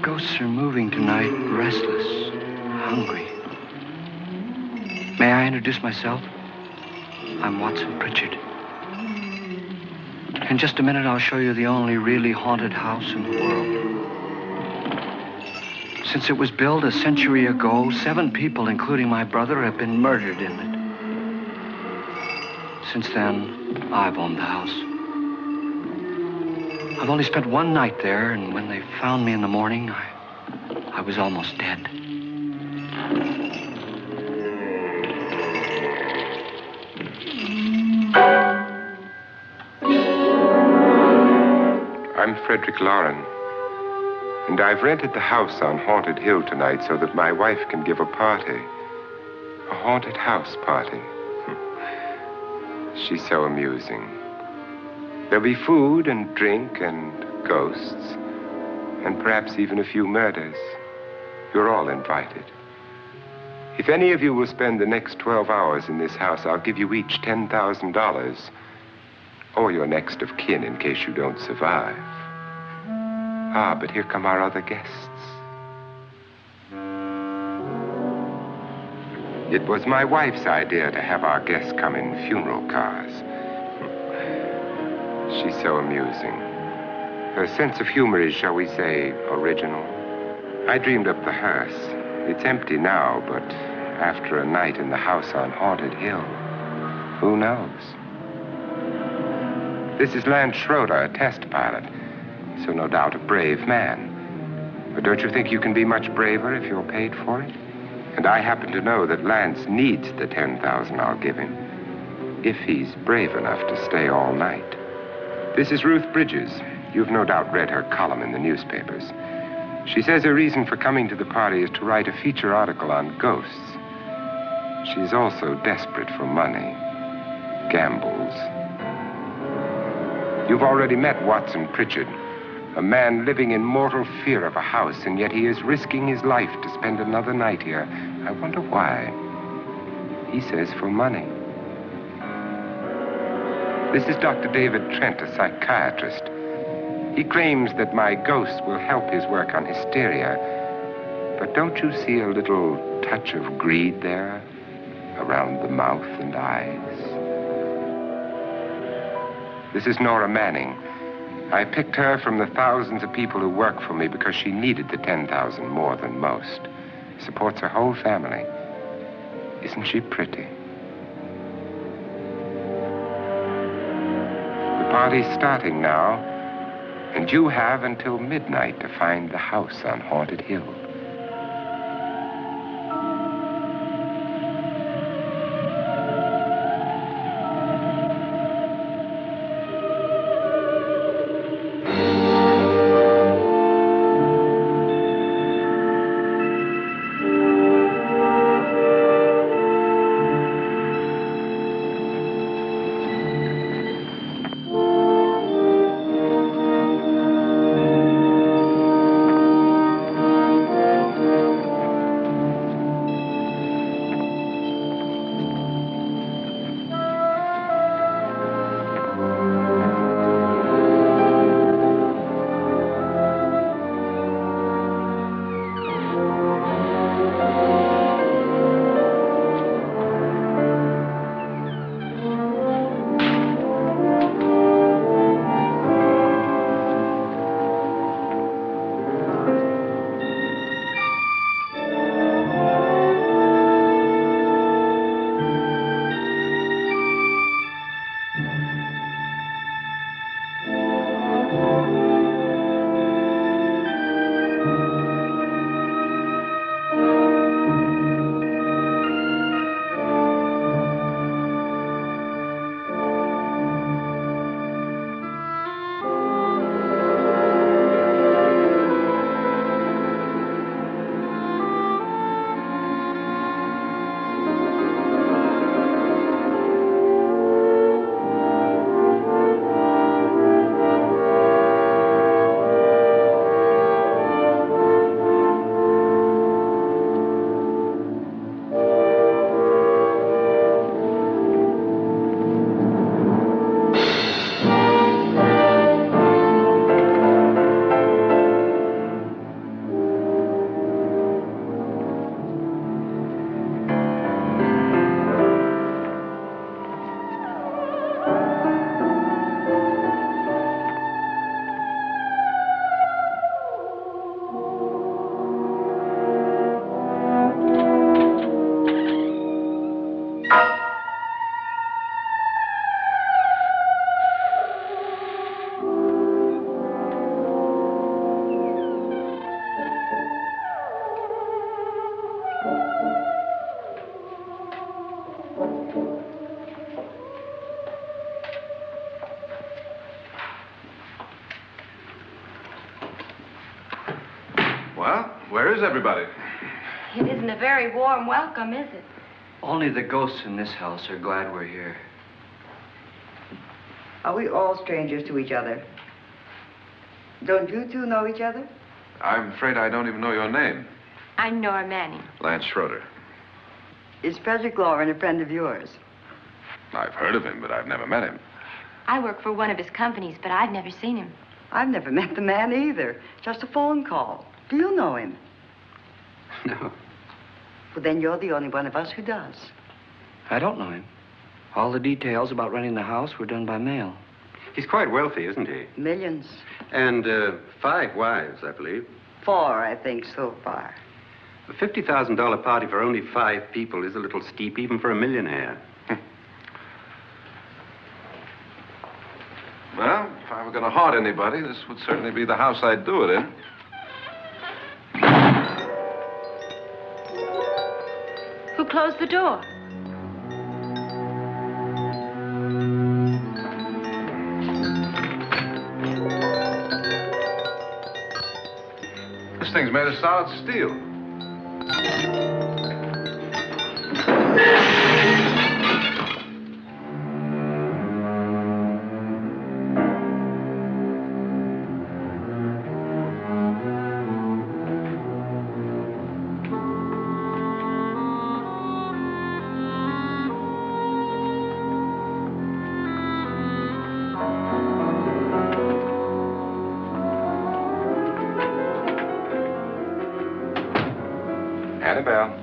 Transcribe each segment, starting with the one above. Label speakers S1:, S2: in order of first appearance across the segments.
S1: ghosts are moving tonight, restless, hungry. May I introduce myself? I'm Watson Pritchard. In just a minute, I'll show you the only really haunted house in the world. Since it was built a century ago, 7 people, including my brother, have been murdered in it. Since then, I've owned the house. I've only spent 1 night there, and when they found me in the morning, I was almost dead.
S2: I'm Frederick Lauren, and I've rented the house on Haunted Hill tonight so that my wife can give a party. A haunted house party. She's so amusing. There'll be food and drink and ghosts, and perhaps even a few murders. You're all invited. If any of you will spend the next 12 hours in this house, I'll give you each $10,000, or your next of kin in case you don't survive. Ah, but here come our other guests. It was my wife's idea to have our guests come in funeral cars. She's so amusing. Her sense of humor is, shall we say, original. I dreamed up the hearse. It's empty now, but after a night in the house on Haunted Hill, who knows? This is Lance Schroeder, a test pilot, so no doubt a brave man. But don't you think you can be much braver if you're paid for it? And I happen to know that Lance needs the $10,000 I'll give him, if he's brave enough to stay all night. This is Ruth Bridges. You've no doubt read her column in the newspapers. She says her reason for coming to the party is to write a feature article on ghosts. She's also desperate for money. Gambles. You've already met Watson Pritchard, a man living in mortal fear of a house, and yet he is risking his life to spend another night here. I wonder why. He says for money. This is Dr. David Trent, a psychiatrist. He claims that my ghost will help his work on hysteria. But don't you see a little touch of greed there, around the mouth and eyes? This is Nora Manning. I picked her from the thousands of people who work for me because she needed the $10,000 more than most. Supports her whole family. Isn't she pretty? The party's starting now, and you have until midnight to find the house on Haunted Hill.
S3: Where is everybody?
S4: It isn't a very warm welcome, is it?
S1: Only the ghosts in this house are glad we're here.
S5: Are we all strangers to each other? Don't you two know each other?
S3: I'm afraid I don't even know your name.
S4: I'm Nora Manning.
S3: Lance Schroeder.
S5: Is Frederick Lauren a friend of yours?
S3: I've heard of him, but I've never met him.
S4: I work for one of his companies, but I've never seen him.
S5: I've never met the man either. Just a phone call. Do you know him?
S1: No,
S5: Well, then you're the only one of us who does.
S1: I don't know him. All the details about renting the house were done by mail.
S6: He's quite wealthy, isn't he?
S5: Millions.
S6: And 5 wives, I believe.
S5: 4, I think, so far.
S6: A $50,000 party for only 5 people is a little steep, even for a millionaire.
S3: Well, if I were going to haunt anybody, this would certainly be the house I'd do it in.
S4: Who closed the door?
S3: This thing's made of solid steel.
S2: Annabelle.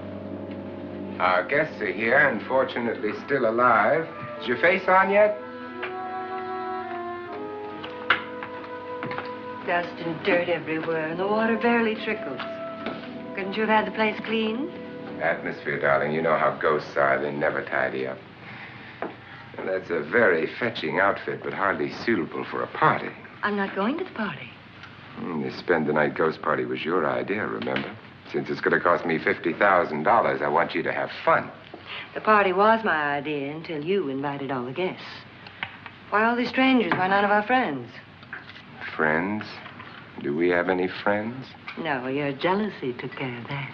S2: Our guests are here, unfortunately still alive. Is your face on yet?
S5: Dust and dirt everywhere, and the water barely trickles. Couldn't you have had the place clean?
S2: Atmosphere, darling. You know how ghosts are. They never tidy up. And that's a very fetching outfit, but hardly suitable for a party.
S5: I'm not going to the party.
S2: The spend-the-night ghost party was your idea, remember? Since it's going to cost me $50,000, I want you to have fun.
S5: The party was my idea until you invited all the guests. Why all these strangers? Why none of our friends?
S2: Friends? Do we have any friends?
S5: No, your jealousy took care of that.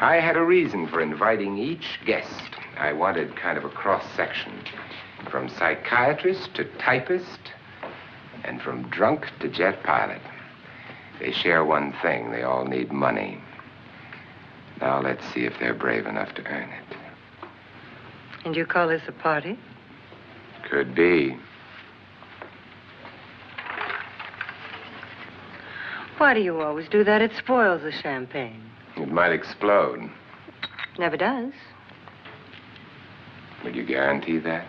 S2: I had a reason for inviting each guest. I wanted kind of a cross-section. From psychiatrist to typist, and from drunk to jet pilot. They share one thing. They all need money. Now let's see if they're brave enough to earn it.
S5: And you call this a party?
S2: Could be.
S5: Why do you always do that? It spoils the champagne.
S2: It might explode.
S5: Never does.
S2: Would you guarantee that?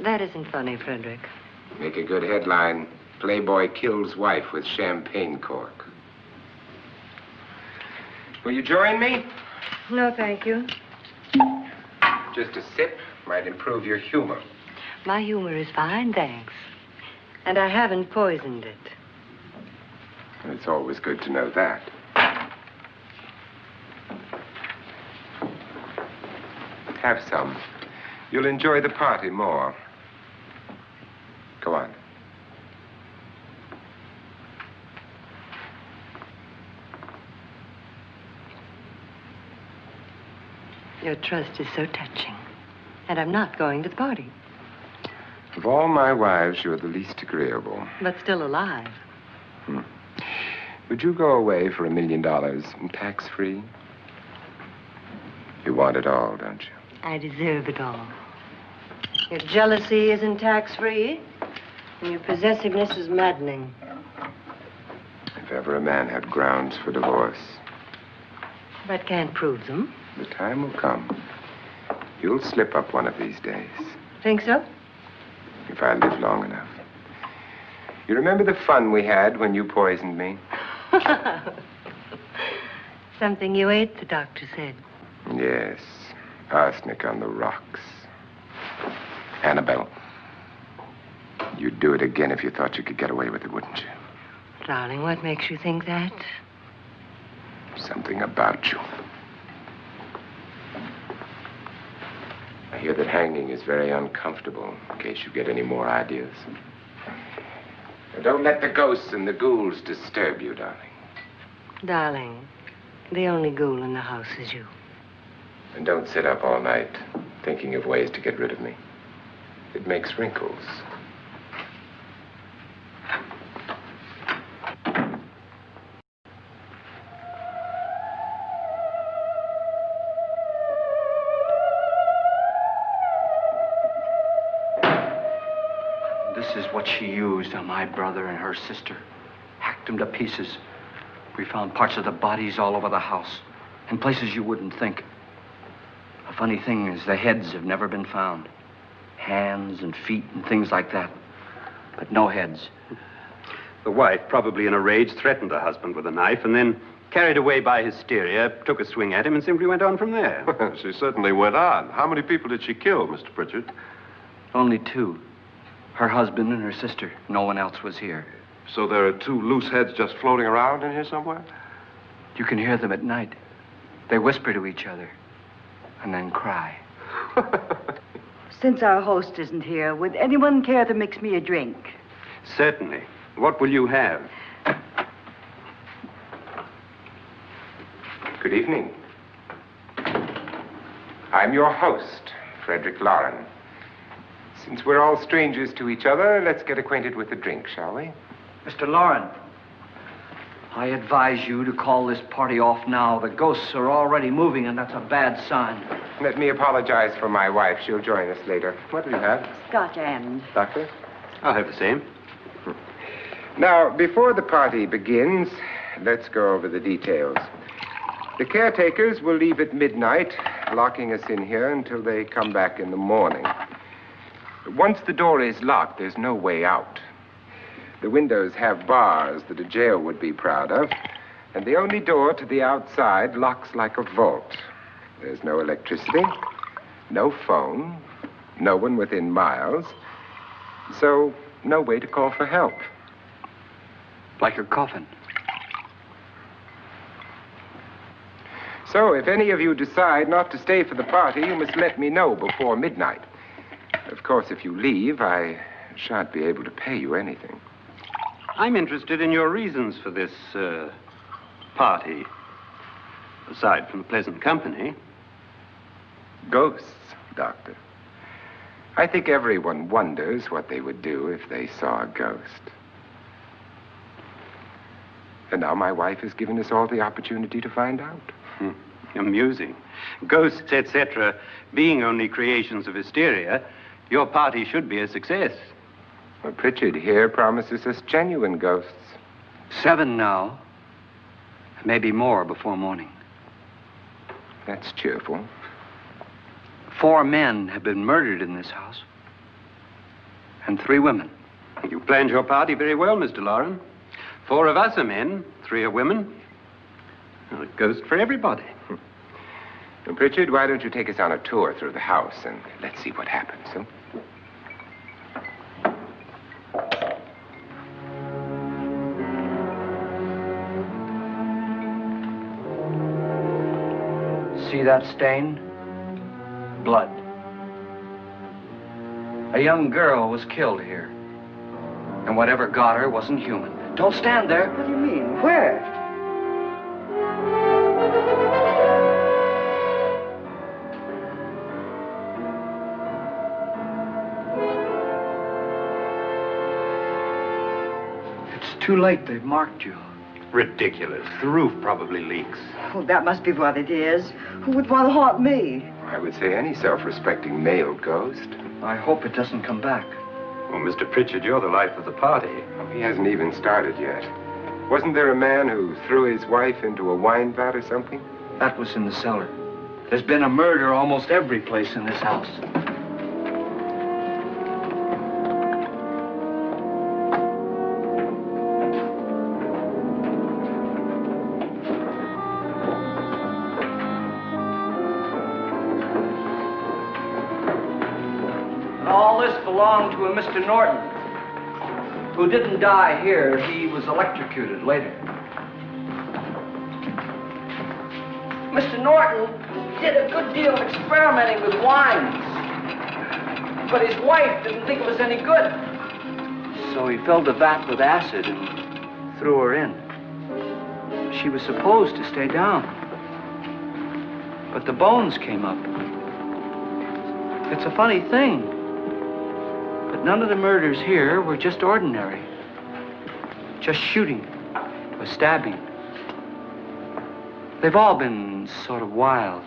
S5: That isn't funny, Frederick.
S2: Make a good headline. Playboy kills wife with champagne cork. Will you join me?
S5: No, thank you.
S2: Just a sip might improve your humor.
S5: My humor is fine, thanks. And I haven't poisoned it.
S2: It's always good to know that. Have some. You'll enjoy the party more. Go on.
S5: Your trust is so touching. And I'm not going to the party.
S2: Of all my wives, you're the least agreeable.
S5: But still alive.
S2: Would you go away for $1 million tax-free? You want it all, don't you?
S5: I deserve it all. Your jealousy isn't tax-free, and your possessiveness is maddening.
S2: If ever a man had grounds for divorce,
S5: But can't prove them.
S2: the time will come. You'll slip up one of these days,
S5: Think so?
S2: if I live long enough. You remember the fun we had when you poisoned me?
S5: Something you ate, the doctor said.
S2: Yes, arsenic on the rocks. Annabelle, you'd do it again if you thought you could get away with it, wouldn't you?
S5: Darling, what makes you think that?
S2: Something about you. I hear that hanging is very uncomfortable, in case you get any more ideas. Now, don't let the ghosts and the ghouls disturb you, darling.
S5: Darling, the only ghoul in the house is you.
S2: And don't sit up all night thinking of ways to get rid of me. It makes wrinkles.
S1: This is what she used on my brother and her sister. Hacked them to pieces. We found parts of the bodies all over the house, in places you wouldn't think. The funny thing is the heads have never been found. Hands and feet and things like that. But no heads.
S6: The wife, probably in a rage, threatened her husband with a knife and then, carried away by hysteria, took a swing at him and simply went on from there.
S3: She certainly went on. How many people did she kill, Mr. Pritchard?
S1: Only two. Her husband and her sister. No one else was here.
S3: So there are two loose heads just floating around in here somewhere?
S1: You can hear them at night. They whisper to each other and then cry.
S7: Since our host isn't here, would anyone care to mix me a drink?
S6: Certainly. What will you have?
S2: Good evening. I'm your host, Frederick Lauren. Since we're all strangers to each other, let's get acquainted with a drink, shall we?
S1: Mr. Lauren, I advise you to call this party off now. The ghosts are already moving, and that's a bad sign.
S2: Let me apologize for my wife. She'll join us later. What do you have?
S7: Scotch and...
S2: Doctor?
S6: I'll have the same.
S2: Now, before the party begins, let's go over the details. The caretakers will leave at midnight, locking us in here until they come back in the morning. Once the door is locked, there's no way out. The windows have bars that a jail would be proud of, and the only door to the outside locks like a vault. There's no electricity, no phone, no one within miles, so no way to call for help.
S1: Like a coffin.
S2: So if any of you decide not to stay for the party, you must let me know before midnight. Of course, if you leave, I shan't be able to pay you anything.
S6: I'm interested in your reasons for this, party. Aside from pleasant company.
S2: Ghosts, Doctor. I think everyone wonders what they would do if they saw a ghost. And now my wife has given us all the opportunity to find out.
S6: Amusing. Ghosts, etc., being only creations of hysteria, your party should be a success.
S2: Well, Pritchard here promises us genuine ghosts.
S1: 7 now. Maybe more before morning.
S2: That's cheerful.
S1: 4 men have been murdered in this house. And 3 women.
S6: You planned your party very well, Mr. Lauren. 4 of us are men, 3 are women. Well, a ghost for everybody.
S2: Well, Pritchard, why don't you take us on a tour through the house and let's see what happens, huh?
S1: See that stain? Blood. A young girl was killed here. And whatever got her wasn't human. Don't stand there.
S7: What do you mean? Where?
S1: It's too late. They've marked you.
S6: Ridiculous. The roof probably leaks.
S7: Oh, that must be what it is. Who would want to haunt me?
S2: I would say any self-respecting male ghost.
S1: I hope it doesn't come back.
S6: Well, Mr. Pritchard, you're the life of the party.
S2: Oh, he hasn't even started yet. Wasn't there a man who threw his wife into a wine vat or something?
S1: That was in the cellar. There's been a murder almost every place in this house. And all this belonged to a Mr. Norton, who didn't die here. He was electrocuted later. Mr. Norton did a good deal of experimenting with wines, but his wife didn't think it was any good. So he filled the vat with acid and threw her in. she was supposed to stay down. But the bones came up. It's a funny thing, but none of the murders here were just ordinary. Just shooting or stabbing. They've all been sort of wild,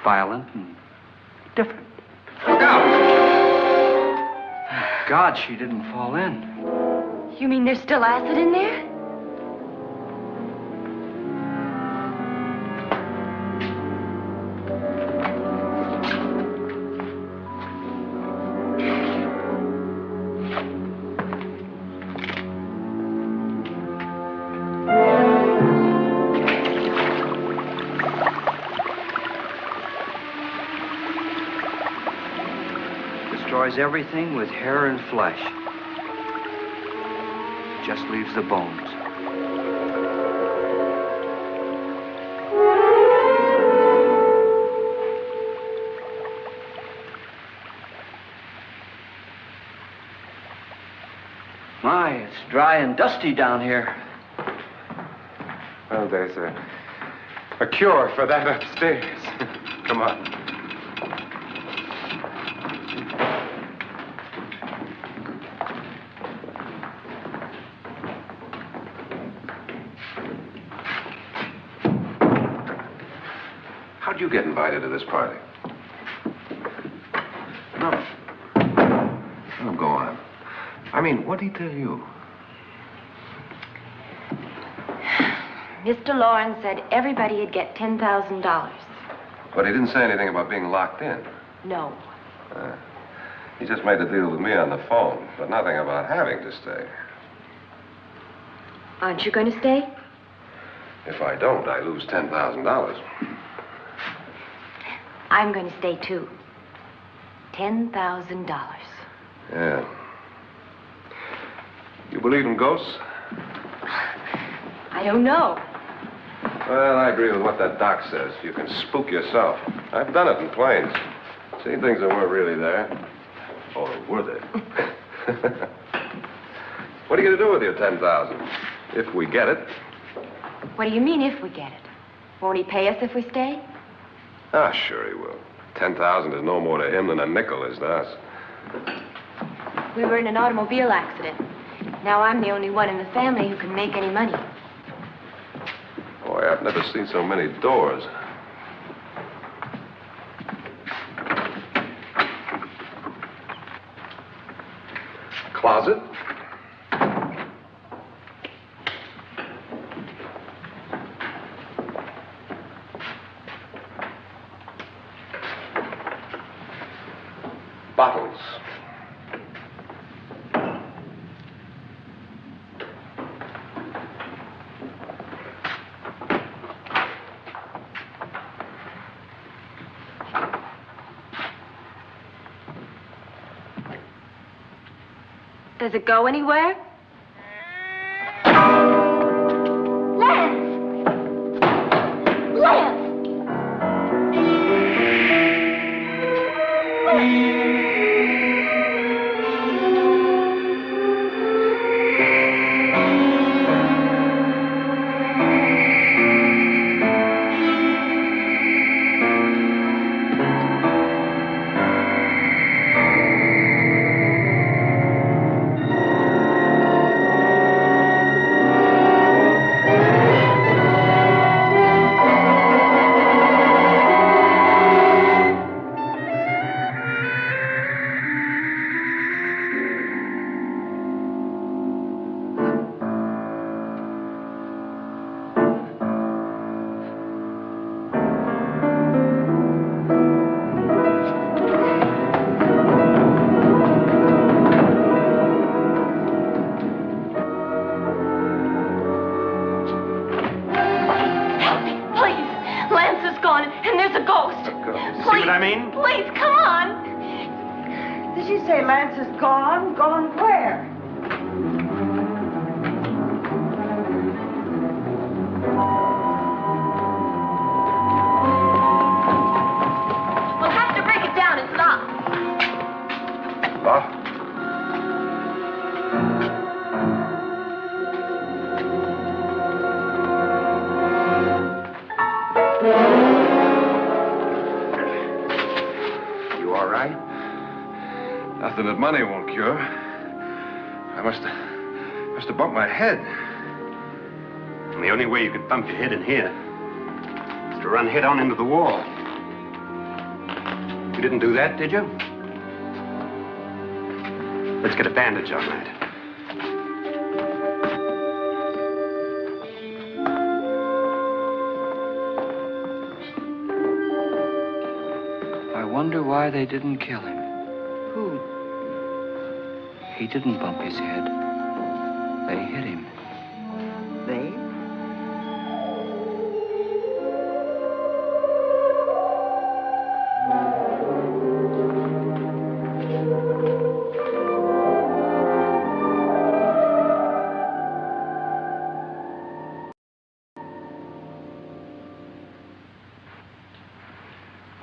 S1: violent, and different.
S3: Look out!
S1: God, she didn't fall in.
S4: You mean there's still acid in there?
S1: Destroys everything with hair and flesh. Just leaves the bones. My, it's dry and dusty down here.
S2: Well, there's a cure for that upstairs. Come on.
S3: How'd you get invited to this party? No. Oh, go on. I mean, what did he tell you?
S4: Mr. Lawrence said everybody'd get $10,000.
S3: But he didn't say anything about being locked in.
S4: No.
S3: He just made a deal with me on the phone, but nothing about having to stay.
S4: Aren't you going to stay?
S3: If I don't, I lose $10,000.
S4: I'm going to stay, too. $10,000.
S3: Yeah. You believe in ghosts?
S4: I don't know.
S3: Well, I agree with what that doc says. You can spook yourself. I've done it in planes. Seen things that weren't really there. Or were they? What are you going to do with your $10,000? If we get it.
S4: What do you mean, if we get it? Won't he pay us if we stay?
S3: Ah, sure he will. 10,000 is no more to him than a nickel is to us.
S4: We were in an automobile accident. Now I'm the only one in the family who can make any money.
S3: Boy, I've never seen so many doors. Closet? Bottles.
S4: Does it go anywhere? Lance! Lance!
S7: Please, come on. Did she say Lance is gone? Gone where?
S4: We'll have to break it down. It's locked.
S3: Locked? Nothing that money won't cure. I must have bumped my head.
S6: And the only way you could bump your head in here is to run head on into the wall. You didn't do that, did you? Let's get a bandage on that.
S1: I wonder why they didn't kill him.
S5: Who?
S1: He didn't bump his head. They hit him.
S5: They?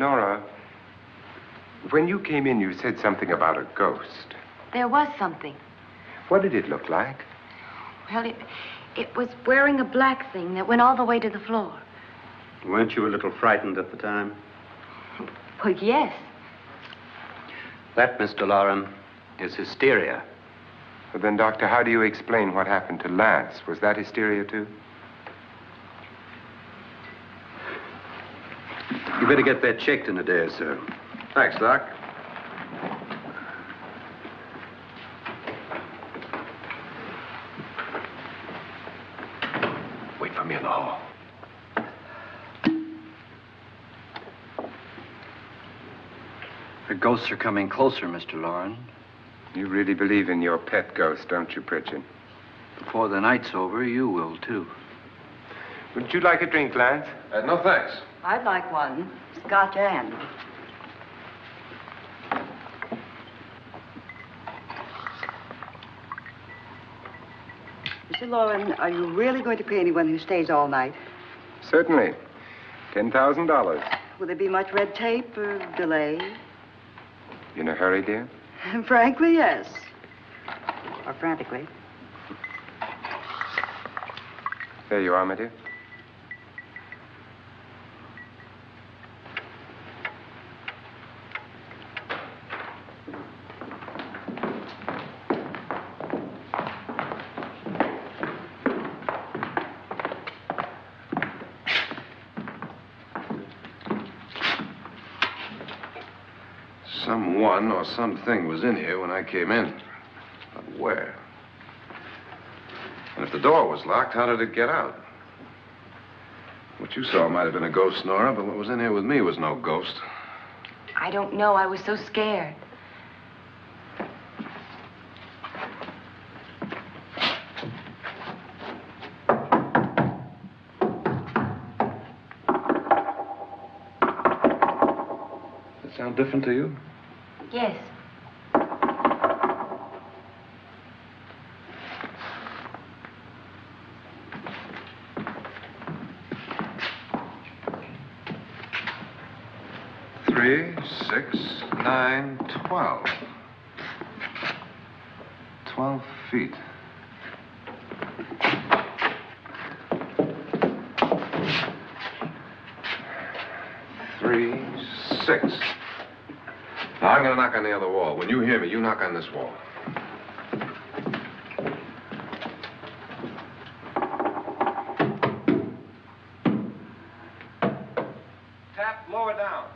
S2: Nora, when you came in, you said something about a ghost.
S4: There was something.
S2: What did it look like?
S4: Well, it was wearing a black thing that went all the way to the floor.
S6: Weren't you a little frightened at the time?
S4: Well, yes.
S6: That, Mr. Loren, is hysteria.
S2: Well, then, Doctor, how do you explain what happened to Lance? Was that hysteria, too?
S6: You better get that checked in a day or so.
S3: Thanks, Doc. Wait for me in the hall.
S1: The ghosts are coming closer, Mr. Loren.
S2: You really believe in your pet ghost, don't you, Pritchard?
S1: Before the night's over, you will, too.
S2: Would you like a drink, Lance?
S3: No, thanks.
S5: I'd like one. Scotch and. Mr. Loren, are you really going to pay anyone who stays all night?
S2: Certainly. $10,000.
S5: Will there be much red tape or delay?
S2: You in a hurry, dear?
S5: Frankly, yes. Or frantically.
S2: There you are, my dear.
S3: Someone or something was in here when I came in. But where? And if the door was locked, how did it get out? What you saw might have been a ghost, Nora, but what was in here with me was no ghost.
S4: I don't know. I was so scared.
S3: Does it sound different to you?
S4: Yes.
S3: Three, 6, 9, 12. 12 feet. Three, 6. Now, I'm going to knock on the other wall. When you hear me, you knock on this wall. Tap lower down.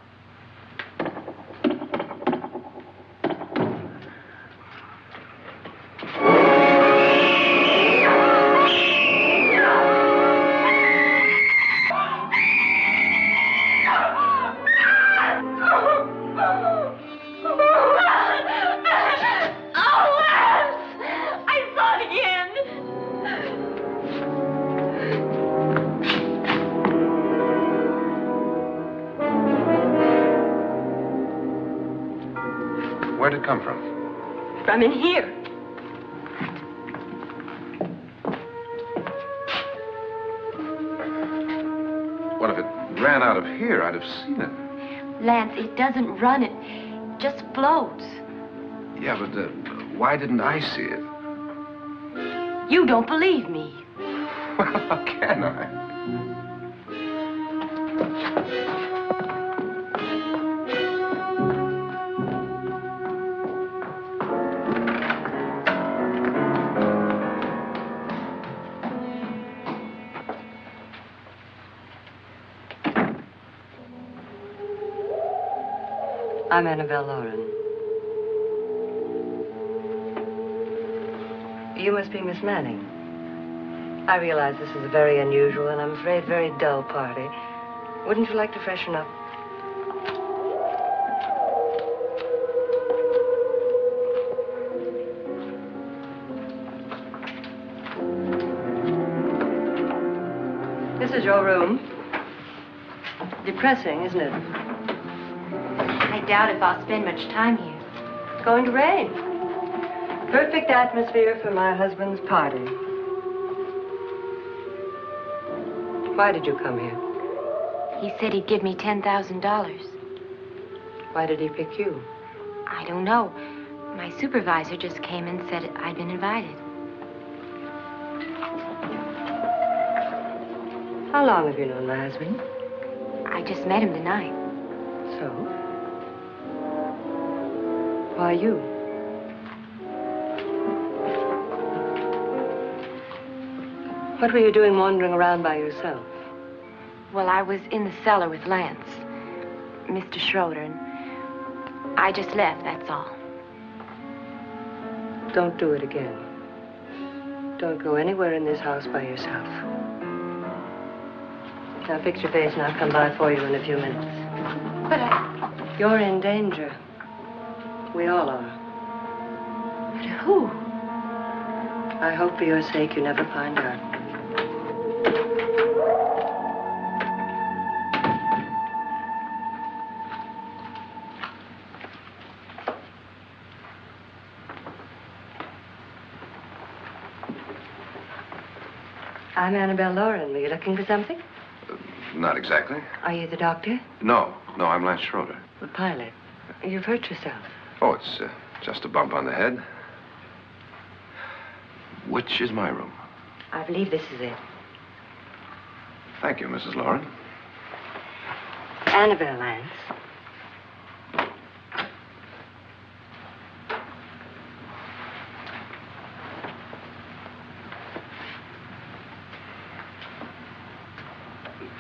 S3: Where'd it come from?
S4: From in here.
S3: What if it ran out of here? I'd have seen it.
S4: Lance, it doesn't run. It just floats.
S3: Yeah, but why didn't I see it?
S4: You don't believe me.
S3: Well, how can I?
S5: I'm Annabelle Lauren. You must be Miss Manning. I realize this is a very unusual and I'm afraid very dull party. Wouldn't you like to freshen up? This is your room. Depressing, isn't it?
S4: I doubt if I'll spend much time here.
S5: It's going to rain. Perfect atmosphere for my husband's party. Why did you come here?
S4: He said he'd give me $10,000.
S5: Why did he pick you?
S4: I don't know. My supervisor just came and said I'd been invited.
S5: How long have you known my husband?
S4: I just met him tonight.
S5: So? Why you? What were you doing wandering around by yourself?
S4: Well, I was in the cellar with Lance, Mr. Schroeder, and I just left, that's all.
S5: Don't do it again. Don't go anywhere in this house by yourself. Now fix your face and I'll come by for you in a few minutes.
S4: But
S5: You're in danger. We all are.
S4: But who?
S5: I hope for your sake you never find out. I'm Annabelle Lauren. Were you looking for something?
S3: Not exactly.
S5: Are you the doctor?
S3: No, I'm Lance Schroeder.
S5: The pilot. You've hurt yourself.
S3: Oh, it's just a bump on the head. Which is my room?
S5: I believe this is it.
S3: Thank you, Mrs. Lauren.
S5: Annabelle Lance.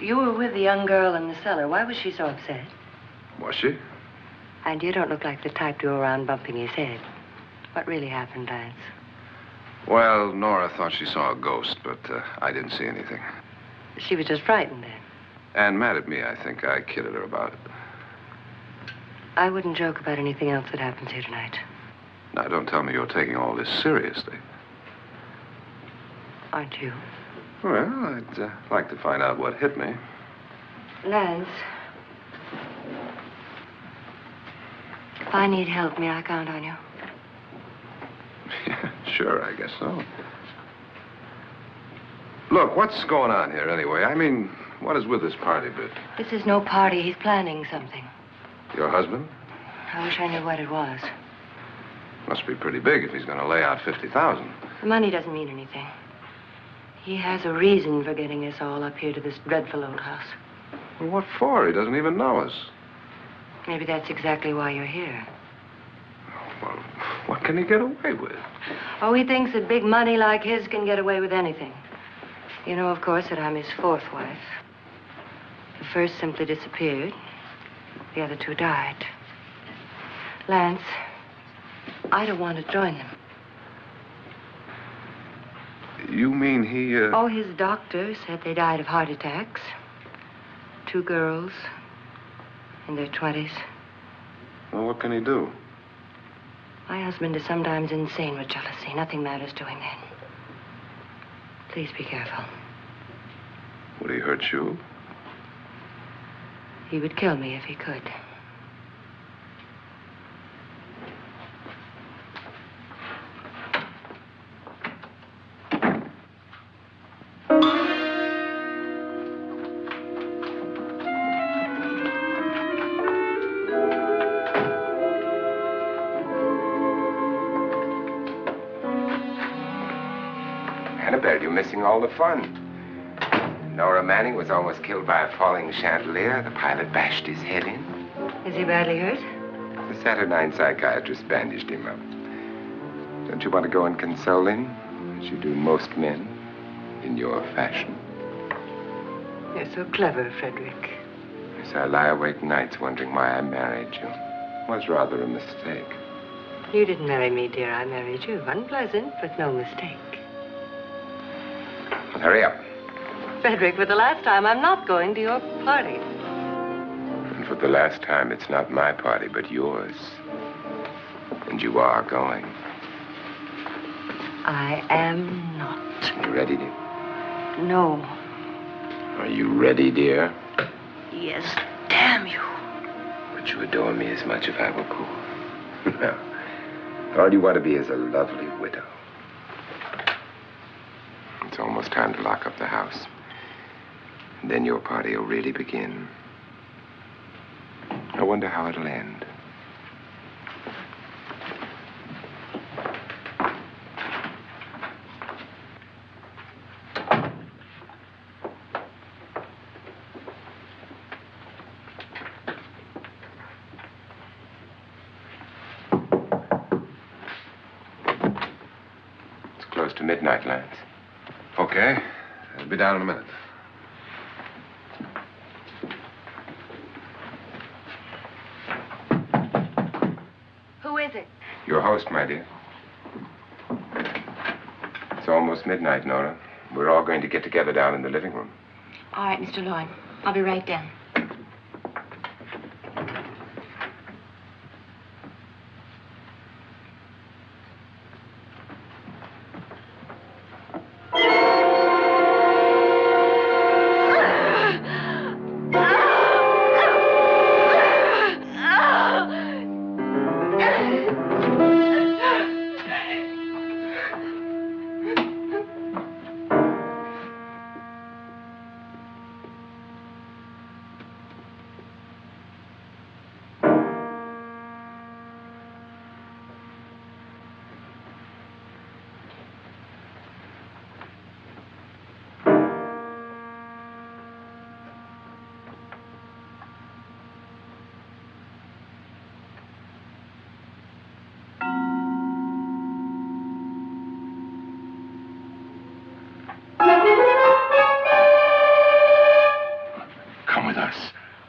S5: You were with the young girl in the cellar. Why was she so upset?
S3: Was she?
S5: And you don't look like the type to go around bumping his head. What really happened, Lance?
S3: Well, Nora thought she saw a ghost, but I didn't see anything.
S5: She was just frightened then.
S3: And mad at me, I think. I kidded her about it.
S5: I wouldn't joke about anything else that happens here tonight.
S3: Now, don't tell me you're taking all this seriously.
S5: Aren't you?
S3: Well, I'd like to find out what hit me.
S5: Lance. If I need help, may I count on you?
S3: Yeah, sure, I guess so. Look, what's going on here anyway? I mean, what is with this party bit?
S5: This is no party. He's planning something.
S3: Your husband?
S5: I wish I knew what it was.
S3: Must be pretty big if he's going to lay out $50,000.
S5: The money doesn't mean anything. He has a reason for getting us all up here to this dreadful old house.
S3: Well, what for? He doesn't even know us.
S5: Maybe that's exactly why you're here.
S3: Well, what can he get away with?
S5: Oh, he thinks that big money like his can get away with anything. You know, of course, that I'm his fourth wife. The first simply disappeared. The other two died. Lance, I don't want to join them.
S3: You mean he,
S5: Oh, his doctor said they died of heart attacks. 2 girls in their 20s.
S3: Well, what can he do?
S5: My husband is sometimes insane with jealousy. Nothing matters to him then. Please be careful.
S3: Would he hurt you?
S5: He would kill me if he could.
S2: Annabelle, you're missing all the fun. Nora Manning was almost killed by a falling chandelier. The pilot bashed his head in.
S5: Is he badly hurt?
S2: The Saturnine psychiatrist bandaged him up. Don't you want to go and console him, as you do most men, in your fashion?
S5: You're so clever, Frederick.
S2: Yes, I lie awake nights wondering why I married you. was rather a mistake.
S5: You didn't marry me, dear. I married you. Unpleasant, but no mistake.
S2: Well, hurry up.
S5: Frederick, for the last time, I'm not going to your party.
S2: And for the last time, it's not my party, but yours. And you are going.
S5: I am not.
S2: You ready, dear?
S5: No.
S2: Are you ready, dear?
S5: Yes, damn you.
S2: Would you adore me as much if I were poor? No. All you want to be is a lovely widow. It's almost time to lock up the house. And then your party will really begin. I wonder how it'll end. It's close to midnight, Lance.
S3: Okay. I'll be down in a minute.
S4: Who is it?
S2: Your host, my dear. It's almost midnight, Nora. We're all going to get together down in the living room.
S4: All right, Mr. Lloyd. I'll be right down.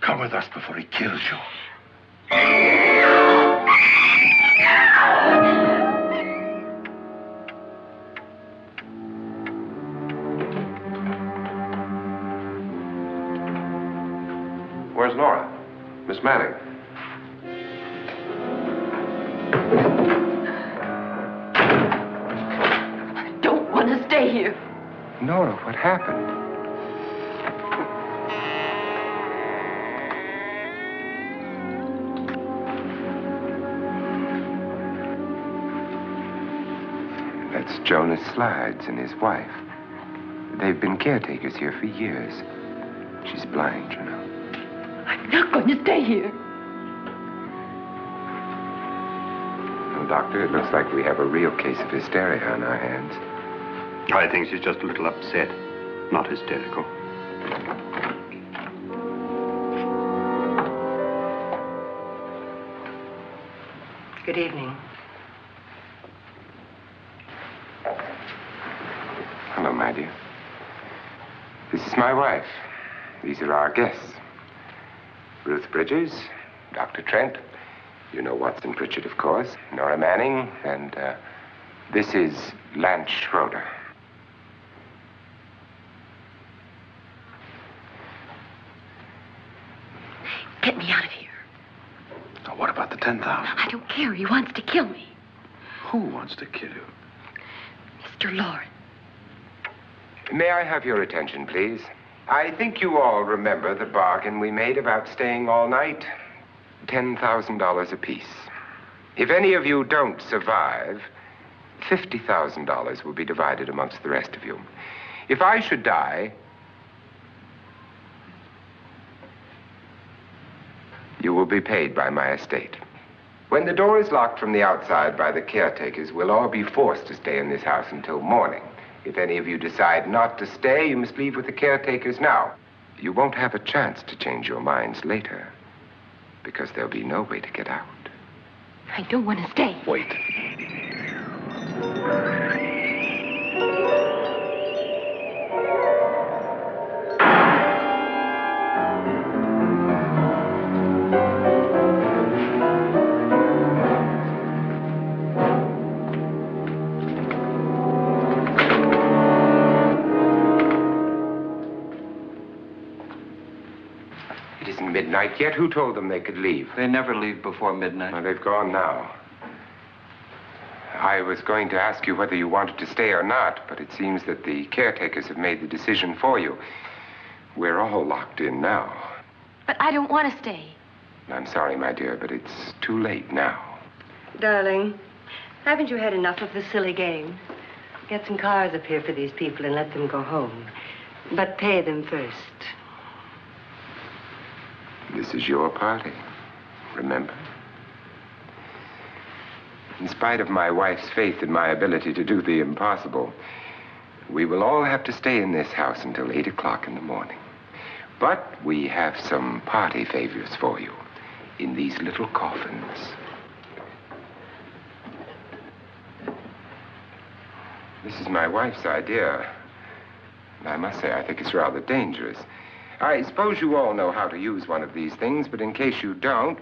S3: Come with us before he kills you.
S8: Where's Nora? Miss Manning.
S4: I don't want to stay here.
S2: Nora, what happened? That's Jonas Slides and his wife. They've been caretakers here for years. She's blind, you know.
S4: I'm not going to stay here.
S2: Well, Doctor, it looks like we have a real case of hysteria on our hands.
S6: I think she's just a little upset, not hysterical.
S5: Good evening.
S2: Hello, my dear. This is my wife. These are our guests. Ruth Bridges, Dr. Trent. You know Watson Pritchard, of course. Nora Manning, and this is Lance Schroeder.
S4: Get me out of here.
S3: Now, what about the 10,000?
S4: I don't care. He wants to kill me.
S3: Who wants to kill you?
S4: Mr. Lawrence.
S2: May I have your attention, please? I think you all remember the bargain we made about staying all night. $10,000 apiece. If any of you don't survive, $50,000 will be divided amongst the rest of you. If I should die, you will be paid by my estate. When the door is locked from the outside by the caretakers, we'll all be forced to stay in this house until morning. If any of you decide not to stay, you must leave with the caretakers now. You won't have a chance to change your minds later, because there'll be no way to get out.
S4: I don't want to stay.
S3: Wait.
S2: midnight yet? Who told them they could leave?
S1: They never leave before midnight.
S2: Well, they've gone now. I was going to ask you whether you wanted to stay or not, but it seems that the caretakers have made the decision for you. We're all locked in now.
S4: But I don't want to stay.
S2: I'm sorry, my dear, but it's too late now.
S5: Darling, haven't you had enough of the silly game? Get some cars up here for these people and let them go home. But pay them first.
S2: This is your party, remember? In spite of my wife's faith in my ability to do the impossible, we will all have to stay in this house until 8 o'clock in the morning. But we have some party favors for you in these little coffins. This is my wife's idea. And I must say, I think it's rather dangerous. I suppose you all know how to use one of these things, but in case you don't,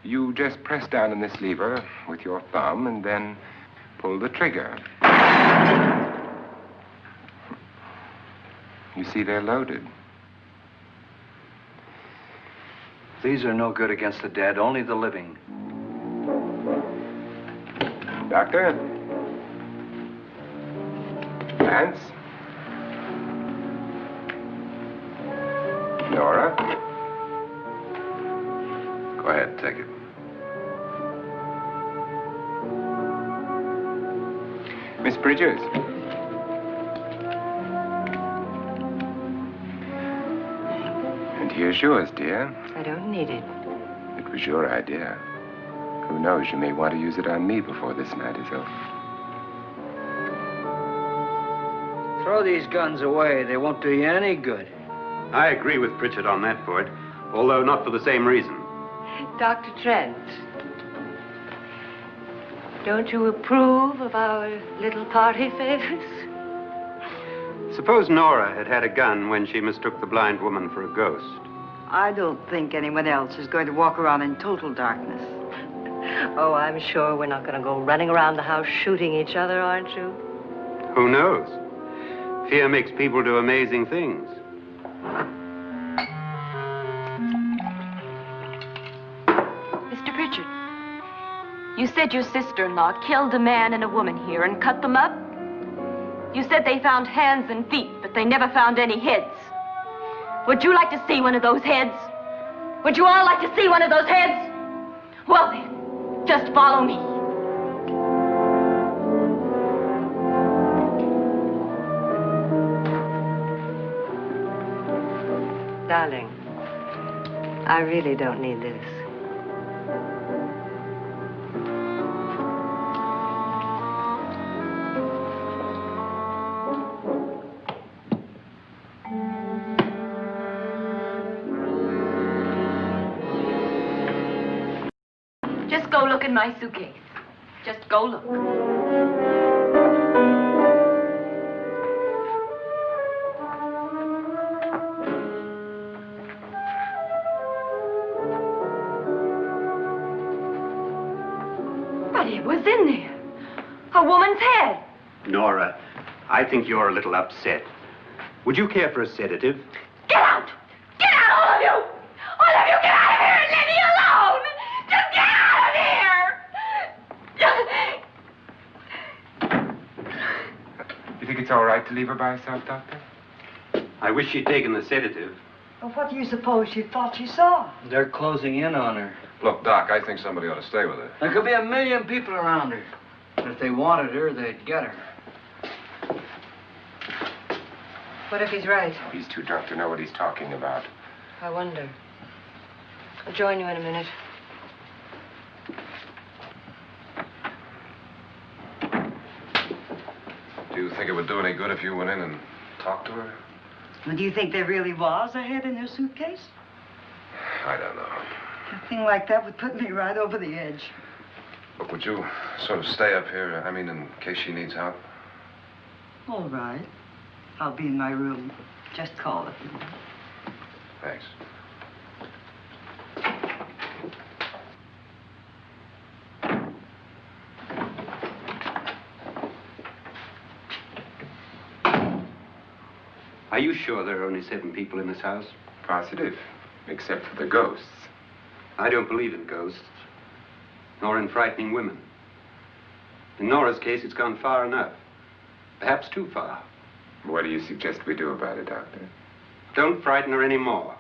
S2: you just press down on this lever with your thumb and then pull the trigger. You see, they're loaded.
S1: These are no good against the dead, only the living.
S2: Doctor? Lance? Nora?
S3: Go ahead, take it.
S2: Miss Bridges? And here's yours, dear.
S5: I don't need it.
S2: It was your idea. Who knows, you may want to use it on me before this night is over.
S1: Throw these guns away. They won't do you any good.
S6: I agree with Pritchard on that point, although not for the same reason.
S5: Dr. Trent, don't you approve of our little party favors?
S6: Suppose Nora had had a gun when she mistook the blind woman for a ghost.
S7: I don't think anyone else is going to walk around in total darkness.
S5: Oh, I'm sure we're not going to go running around the house shooting each other, aren't you?
S6: Who knows? Fear makes people do amazing things.
S4: Mr. Pritchard, you said your sister-in-law killed a man and a woman here and cut them up? You said they found hands and feet, but they never found any heads. Would you like to see one of those heads? Would you all like to see one of those heads? Well then, just follow me.
S5: Darling, I really don't need this.
S4: Just go look in my suitcase. Just go look. But it was in there. A woman's head.
S6: Nora, I think you're a little upset. Would you care for a sedative?
S4: Get out! Get out, all of you! All of you, get out of here and leave me alone! Just get out of here!
S2: You think it's all right to leave her by herself, Doctor?
S6: I wish she'd taken the sedative.
S7: Well, what do you suppose she thought she saw?
S1: They're closing in on her.
S3: Look, Doc, I think somebody ought to stay with her.
S1: There could be 1 million people around her. If they wanted her, they'd get her.
S5: What if he's right?
S2: He's too drunk to know what he's talking about.
S5: I wonder. I'll join you in a minute.
S3: Do you think it would do any good if you went in and talked to her?
S7: Well, do you think there really was a head in her suitcase?
S3: I don't know.
S7: A thing like that would put me right over the edge.
S3: Look, would you sort of stay up here, I mean, in case she needs help?
S7: All right. I'll be in my room. Just call if you want.
S3: Thanks.
S6: Are you sure there are only 7 people in this house?
S2: Positive. Except for the ghosts.
S6: I don't believe in ghosts, nor in frightening women. In Nora's case, it's gone far enough. Perhaps too far.
S2: What do you suggest we do about it, Doctor?
S6: Don't frighten her anymore.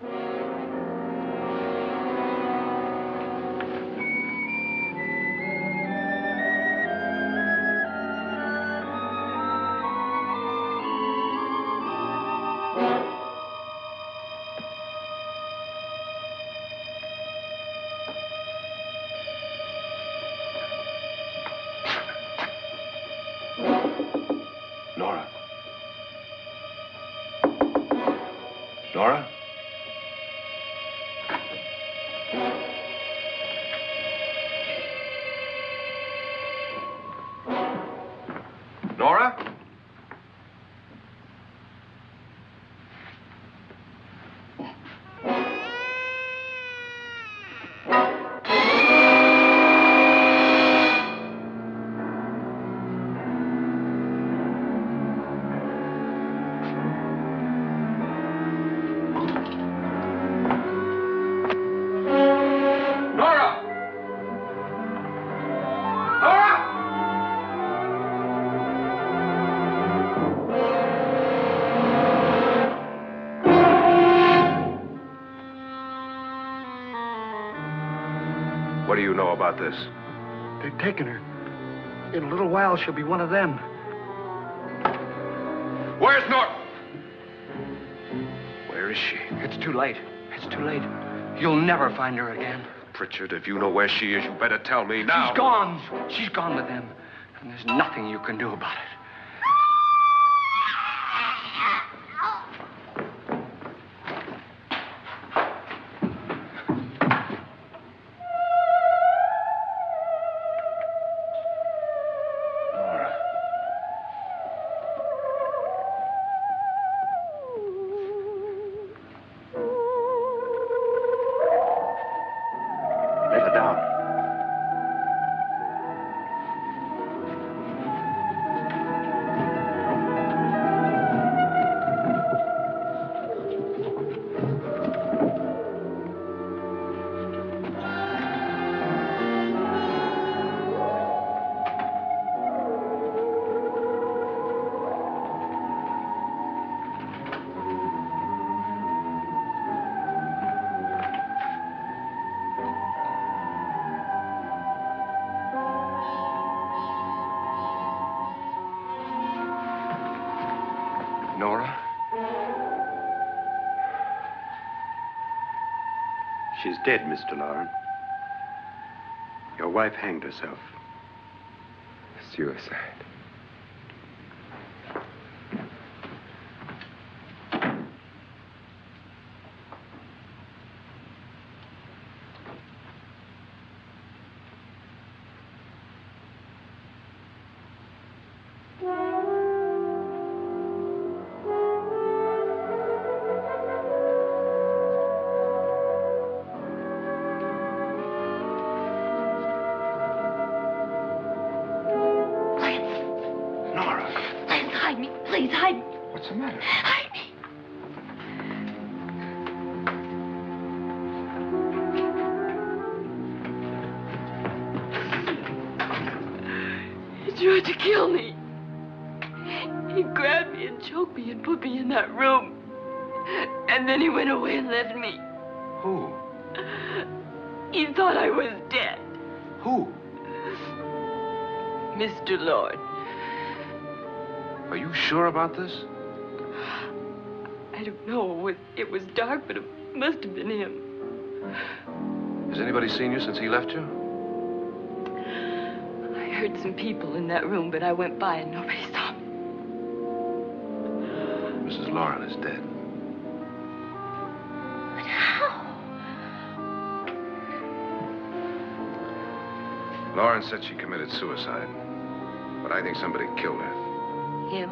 S3: Nora? Nora? Nora? What do you know about this?
S9: They've taken her. In a little while, she'll be one of them.
S3: Where's Nora? Where is she?
S1: It's too late. It's too late. You'll never find her again.
S3: Pritchard, if you know where she is, you better tell me now.
S1: She's gone. She's gone with them. And there's nothing you can do about it.
S6: Let her down.
S3: Nora?
S6: She's dead, Mr. Lauren. Your wife hanged herself.
S2: Suicide.
S4: Hide me, please, hide me.
S2: What's the matter?
S4: Hide me. He tried to kill me. He grabbed me and choked me and put me in that room. And then he went away and left me.
S3: Who?
S4: He thought I was dead.
S3: Who?
S4: Mr. Lord.
S3: Are you sure about this?
S4: I don't know. It was dark, but it must have been him.
S3: Has anybody seen you since he left you?
S4: I heard some people in that room, but I went by and nobody saw me.
S3: Mrs. Lauren is dead.
S4: But how?
S3: Lauren said she committed suicide, but I think somebody killed her.
S4: Him?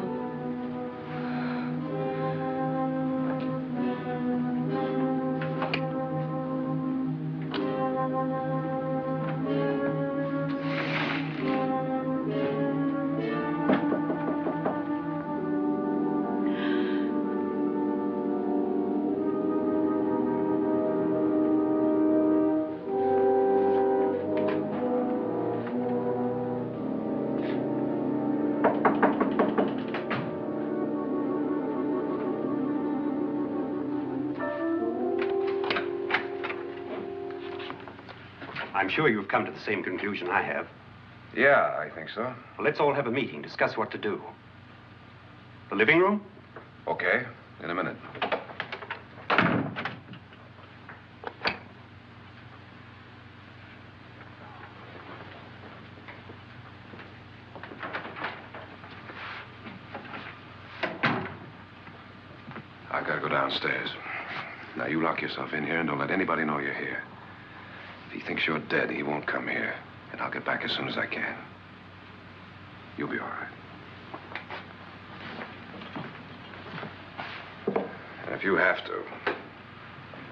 S6: I'm sure you've come to the same conclusion I have.
S3: Yeah, I think so.
S6: Well, let's all have a meeting, discuss what to do. The living room?
S3: Okay, in a minute. I've got to go downstairs. Now, you lock yourself in here and don't let anybody know you're here. If he thinks you're dead, he won't come here. And I'll get back as soon as I can. You'll be all right. And if you have to,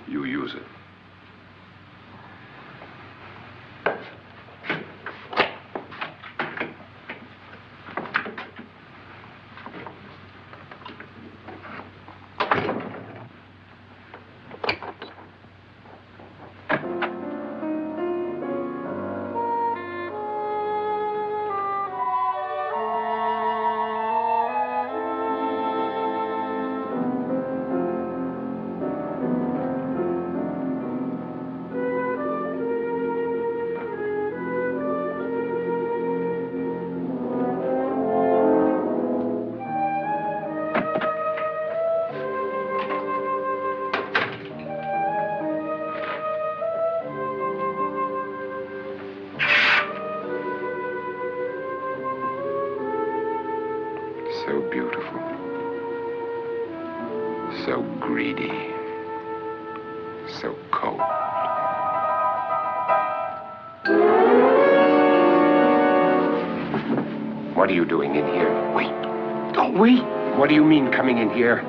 S3: you use it. So beautiful. So greedy. So cold. What are you doing in here?
S9: Wait, don't we?
S2: What do you mean coming in here?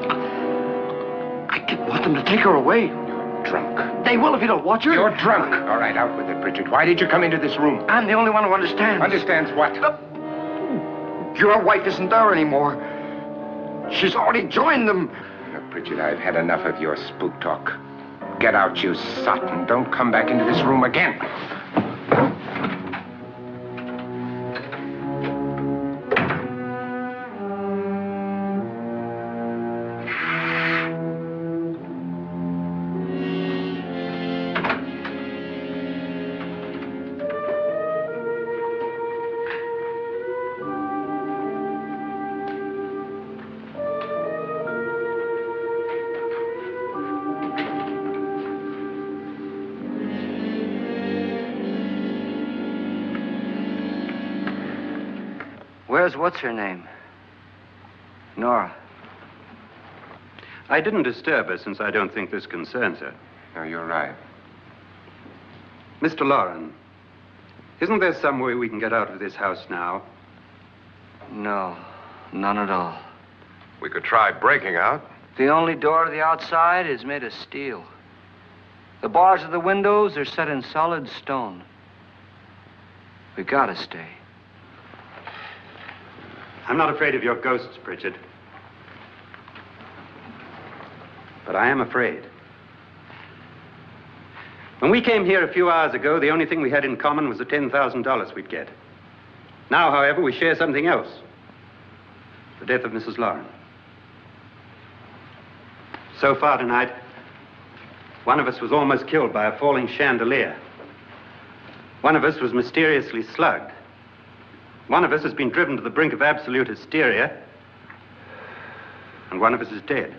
S9: I didn't want them to take her away.
S2: You're drunk.
S9: They will if you don't watch her.
S2: You're drunk. All right, out with it, Bridget. Why did you come into this room?
S9: I'm the only one who understands.
S2: Understands what?
S9: Your wife isn't there anymore. She's already joined them.
S2: Bridget, I've had enough of your spook talk. Get out, you sot, and don't come back into this room again.
S1: Where's what's-her-name? Nora.
S6: I didn't disturb her since I don't think this concerns her.
S2: No, you're right.
S6: Mr. Loren, isn't there some way we can get out of this house now?
S1: No, none at all.
S3: We could try breaking out.
S1: The only door to the outside is made of steel. The bars of the windows are set in solid stone. We gotta stay.
S6: I'm not afraid of your ghosts, Bridget. But I am afraid. When we came here a few hours ago, the only thing we had in common was the $10,000 we'd get. Now, however, we share something else. The death of Mrs. Loren. So far tonight, one of us was almost killed by a falling chandelier. One of us was mysteriously slugged. One of us has been driven to the brink of absolute hysteria, and one of us is dead.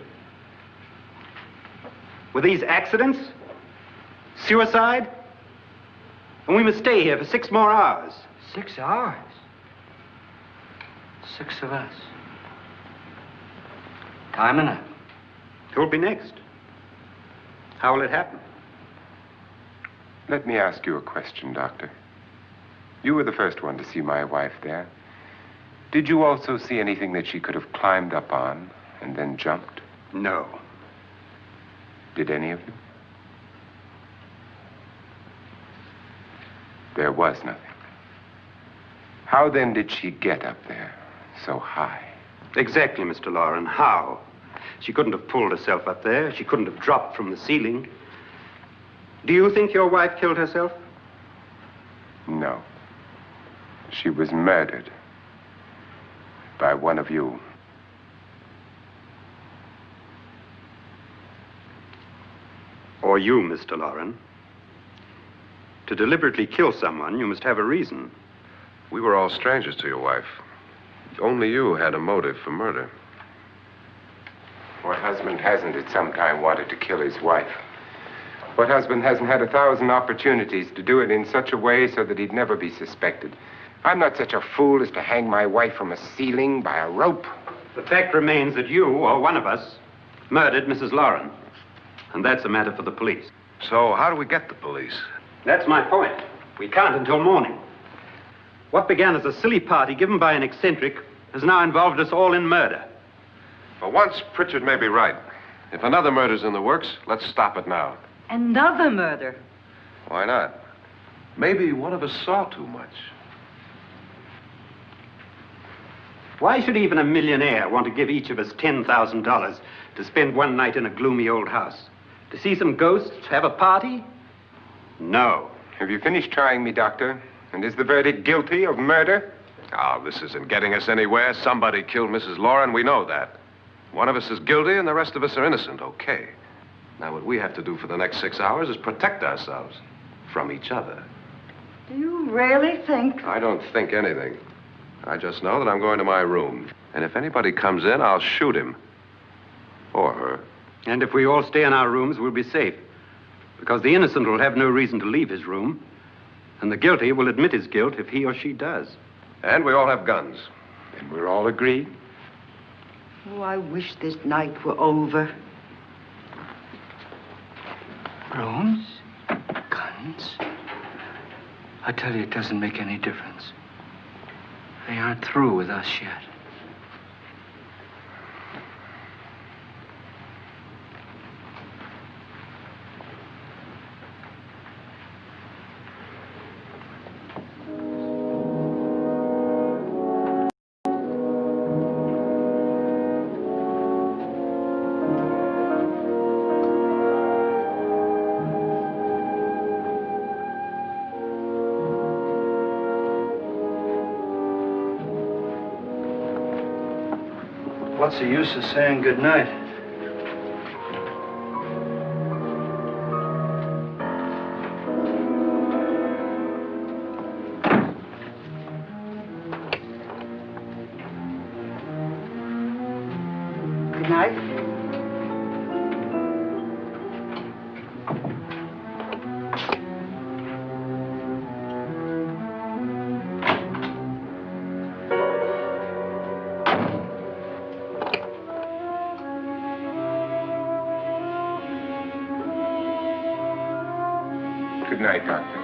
S6: Were these accidents? Suicide? And we must stay here for 6 more hours.
S1: 6 hours? 6 of us. Time enough.
S6: Who'll be next? How will it happen?
S2: Let me ask you a question, Doctor. You were the first one to see my wife there. Did you also see anything that she could have climbed up on and then jumped?
S6: No.
S2: Did any of you? There was nothing. How then did she get up there so high?
S6: Exactly, Mr. Loren. How? She couldn't have pulled herself up there. She couldn't have dropped from the ceiling. Do you think your wife killed herself?
S2: No. She was murdered by one of you.
S6: Or you, Mr. Loren. To deliberately kill someone, you must have a reason.
S3: We were all strangers to your wife. Only you had a motive for murder.
S2: What husband hasn't at some time wanted to kill his wife? What husband hasn't had 1,000 opportunities to do it in such a way so that he'd never be suspected? I'm not such a fool as to hang my wife from a ceiling by a rope.
S6: The fact remains that you, or one of us, murdered Mrs. Lauren. And that's a matter for the police.
S3: So how do we get the police?
S6: That's my point. We can't until morning. What began as a silly party given by an eccentric has now involved us all in murder.
S3: For once, Pritchard may be right. If another murder's in the works, let's stop it now.
S7: Another murder?
S3: Why not? Maybe one of us saw too much.
S6: Why should even a millionaire want to give each of us $10,000 to spend one night in a gloomy old house? To see some ghosts, have a party? No.
S2: Have you finished trying me, Doctor? And is the verdict guilty of murder?
S3: Oh, this isn't getting us anywhere. Somebody killed Mrs. Lauren, we know that. One of us is guilty and the rest of us are innocent, okay. Now, what we have to do for the next 6 hours is protect ourselves from each other.
S7: Do you really think?
S3: I don't think anything. I just know that I'm going to my room. And if anybody comes in, I'll shoot him. Or her.
S6: And if we all stay in our rooms, we'll be safe. Because the innocent will have no reason to leave his room. And the guilty will admit his guilt if he or she does.
S3: And we all have guns.
S2: And we're all agreed?
S7: Oh, I wish this night were over.
S1: Rooms? Guns? I tell you, it doesn't make any difference. They aren't through with us yet. What's the use of saying good night?
S7: Good night.
S2: Good night, Doctor.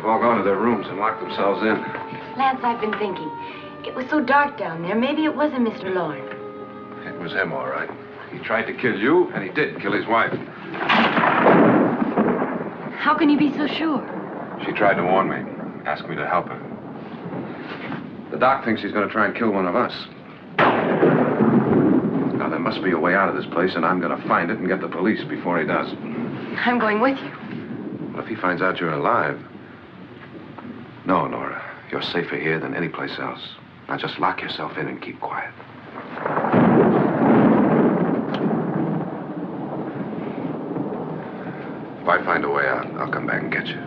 S3: all gone to their rooms and locked themselves in.
S4: Lance, I've been thinking. It was so dark down there. Maybe it wasn't Mr. Lorne.
S3: It was him, all right. He tried to kill you, and he did kill his wife.
S4: How can you be so sure?
S3: She tried to warn me, asked me to help her. The doc thinks he's going to try and kill one of us. Now, there must be a way out of this place, and I'm going to find it and get the police before he does.
S4: I'm going with you.
S3: Well, if he finds out you're alive... No, Nora. You're safer here than any place else. Now, just lock yourself in and keep quiet. If I find a way out, I'll come back and get you.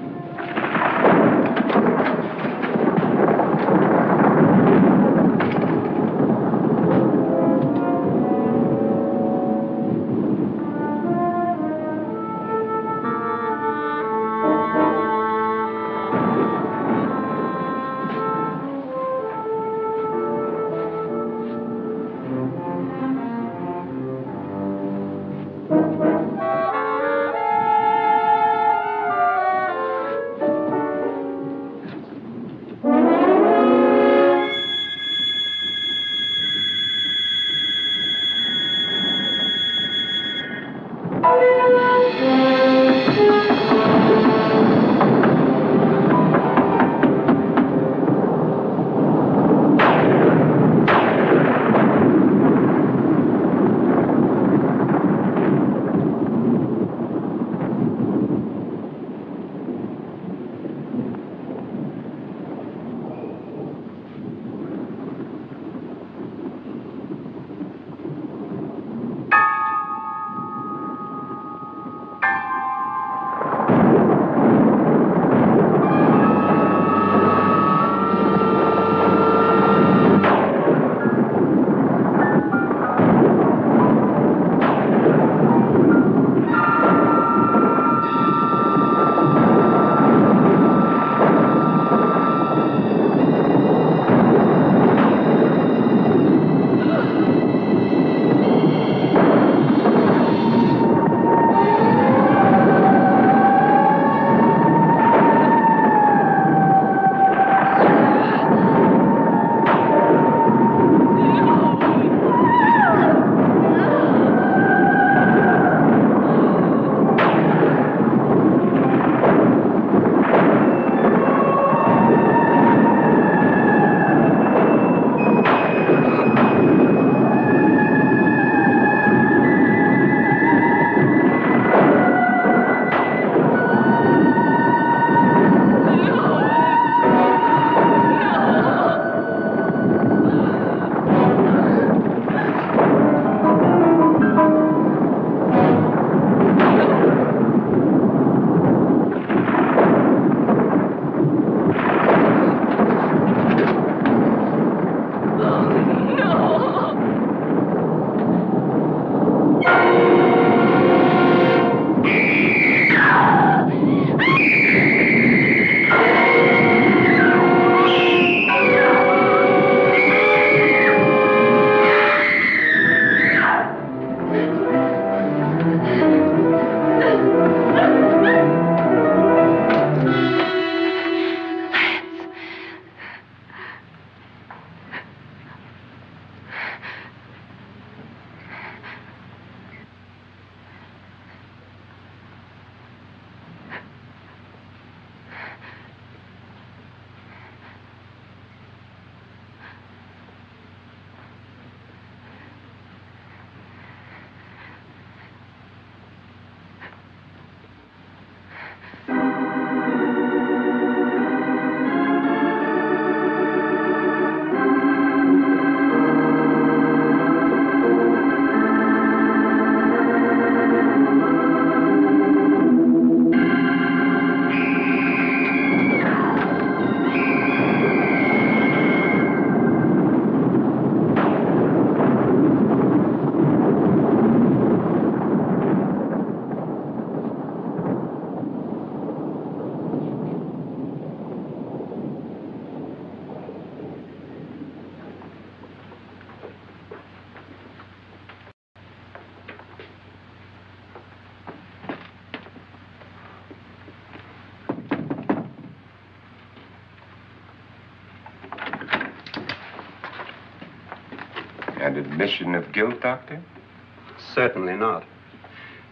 S2: An admission of guilt, Doctor?
S6: Certainly not.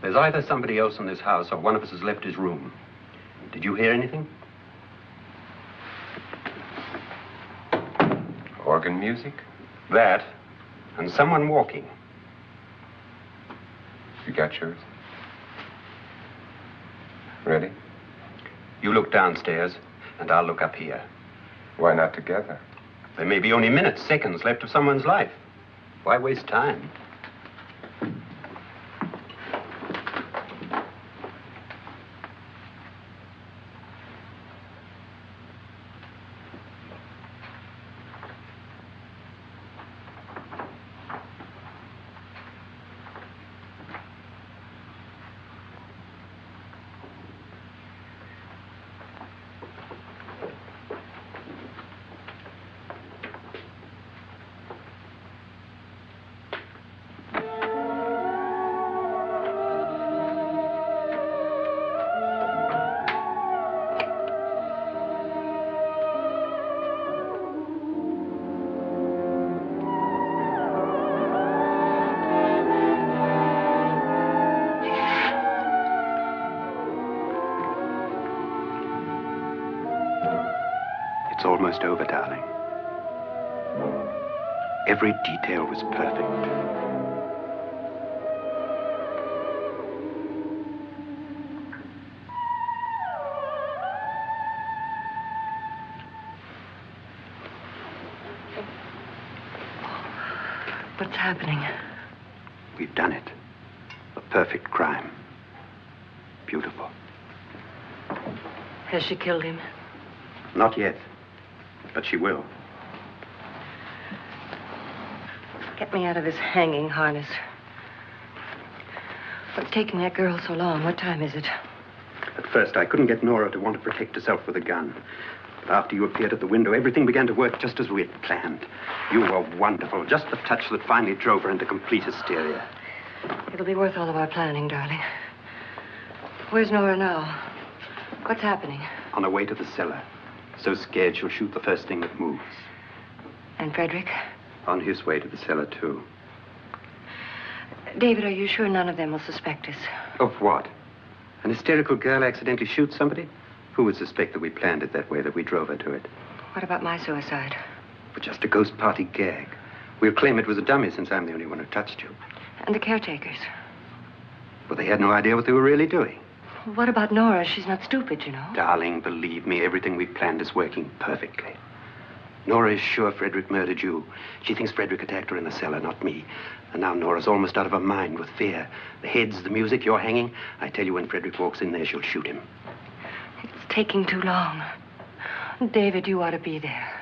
S6: There's either somebody else in this house or one of us has left his room. Did you hear anything?
S2: Organ music?
S6: That, and someone walking.
S2: You got yours? Ready?
S6: You look downstairs, and I'll look up here.
S2: Why not together?
S6: There may be only minutes, seconds left of someone's life. Why waste time? It's almost over, darling. Every detail was perfect.
S5: What's happening?
S6: We've done it. A perfect crime. Beautiful.
S5: Has she killed him?
S6: Not yet, but she will.
S5: Get me out of this hanging harness. What's taking that girl so long? What time is it?
S6: At first, I couldn't get Nora to want to protect herself with a gun. But after you appeared at the window, everything began to work just as we had planned. You were wonderful. Just the touch that finally drove her into complete hysteria.
S5: It'll be worth all of our planning, darling. Where's Nora now? What's happening?
S6: On her way to the cellar. So scared she'll shoot the first thing that moves.
S5: And Frederick?
S6: On his way to the cellar, too.
S5: David, are you sure none of them will suspect us?
S6: Of what? An hysterical girl accidentally shoots somebody? Who would suspect that we planned it that way, that we drove her to it?
S5: What about my suicide?
S6: But just a ghost party gag. We'll claim it was a dummy since I'm the only one who touched you.
S5: And the caretakers?
S6: Well, they had no idea what they were really doing.
S5: What about Nora? She's not stupid, you know.
S6: Darling, believe me, everything we've planned is working perfectly. Nora is sure Frederick murdered you. She thinks Frederick attacked her in the cellar, not me. And now Nora's almost out of her mind with fear. The heads, the music, you're hanging. I tell you, when Frederick walks in there, she'll shoot him.
S5: It's taking too long. David, you ought to be there.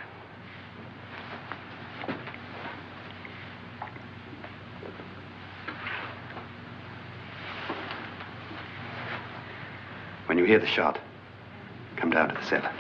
S6: When you hear the shot, come down to the cellar.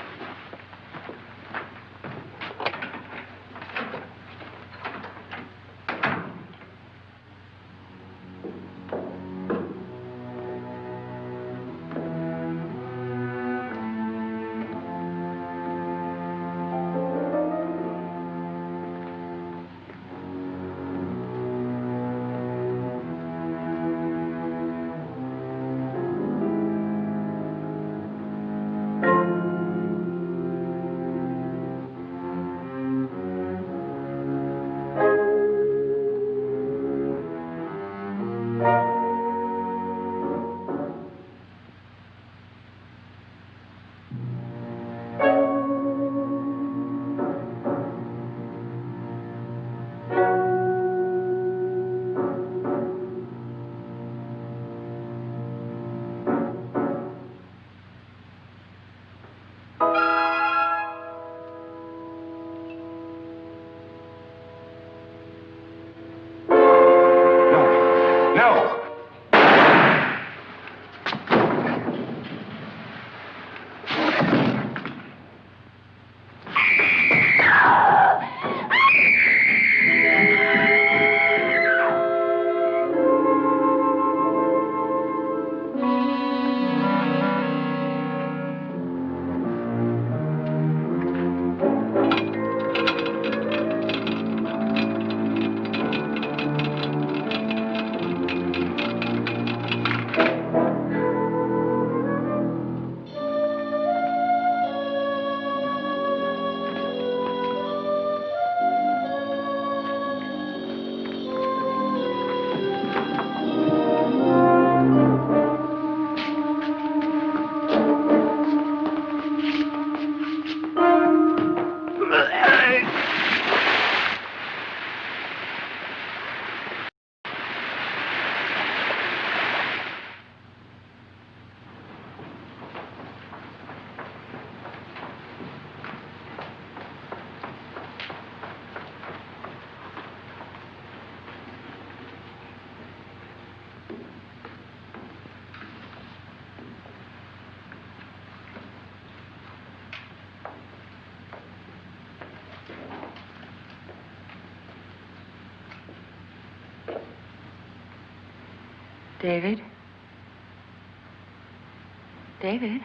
S5: David? David?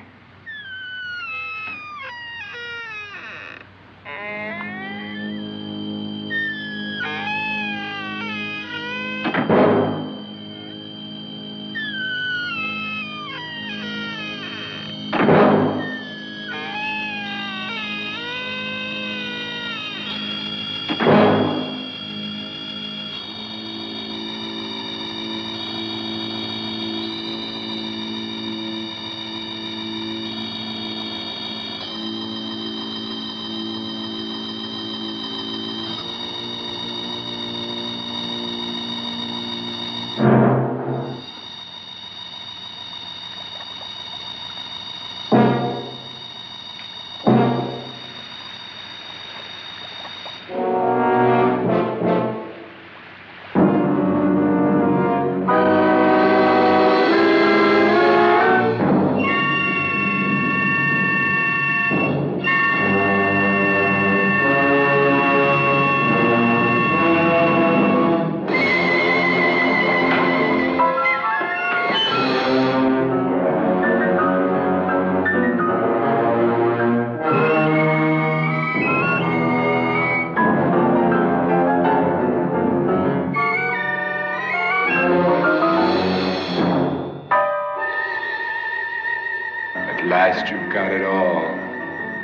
S2: At last you've got it all.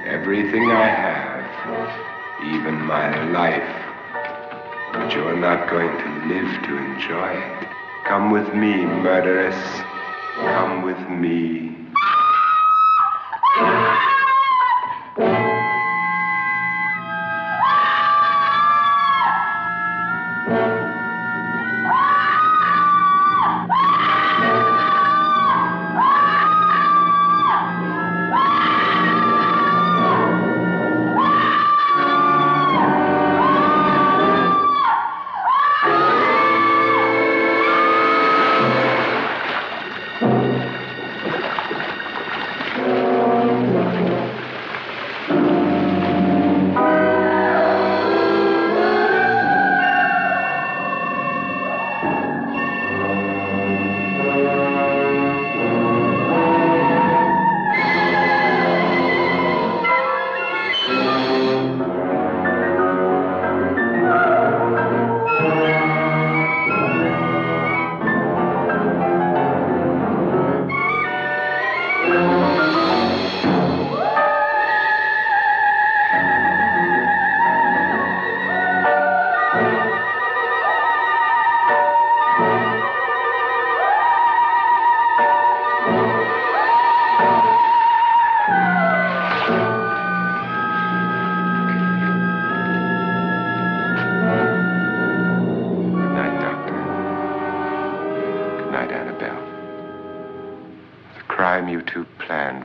S2: Everything I have. Even my life. But you're not going to live to enjoy it. Come with me, murderess. Come with me.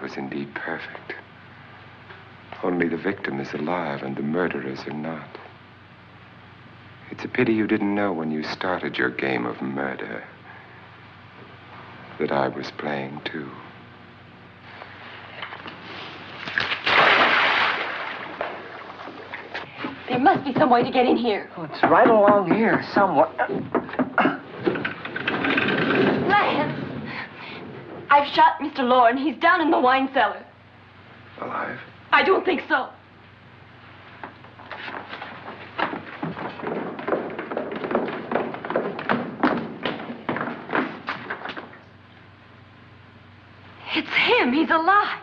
S2: Was indeed perfect. Only the victim is alive and the murderers are not. It's a pity you didn't know when you started your game of murder that I was playing too.
S4: There must be some way to get in here.
S9: Oh, it's right along here somewhere.
S4: Lance! I've shot Mr. Loren. He's down in the wine cellar.
S3: Alive?
S4: I don't think so. It's him. He's alive.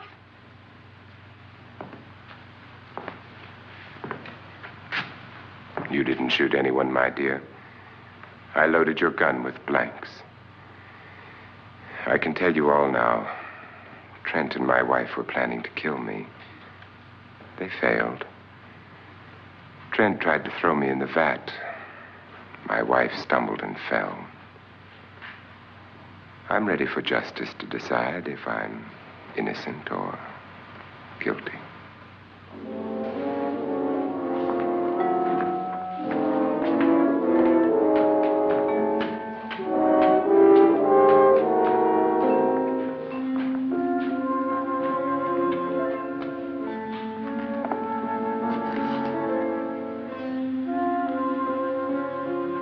S2: You didn't shoot anyone, my dear. I loaded your gun with blanks. I can tell you all now. Trent and my wife were planning to kill me. They failed. Trent tried to throw me in the vat. My wife stumbled and fell. I'm ready for justice to decide if I'm innocent or guilty.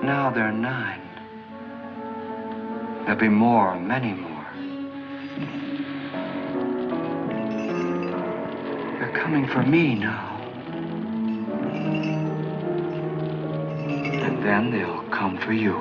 S1: Now they're 9. There'll be more, many more. They're coming for me now. And then they'll come for you.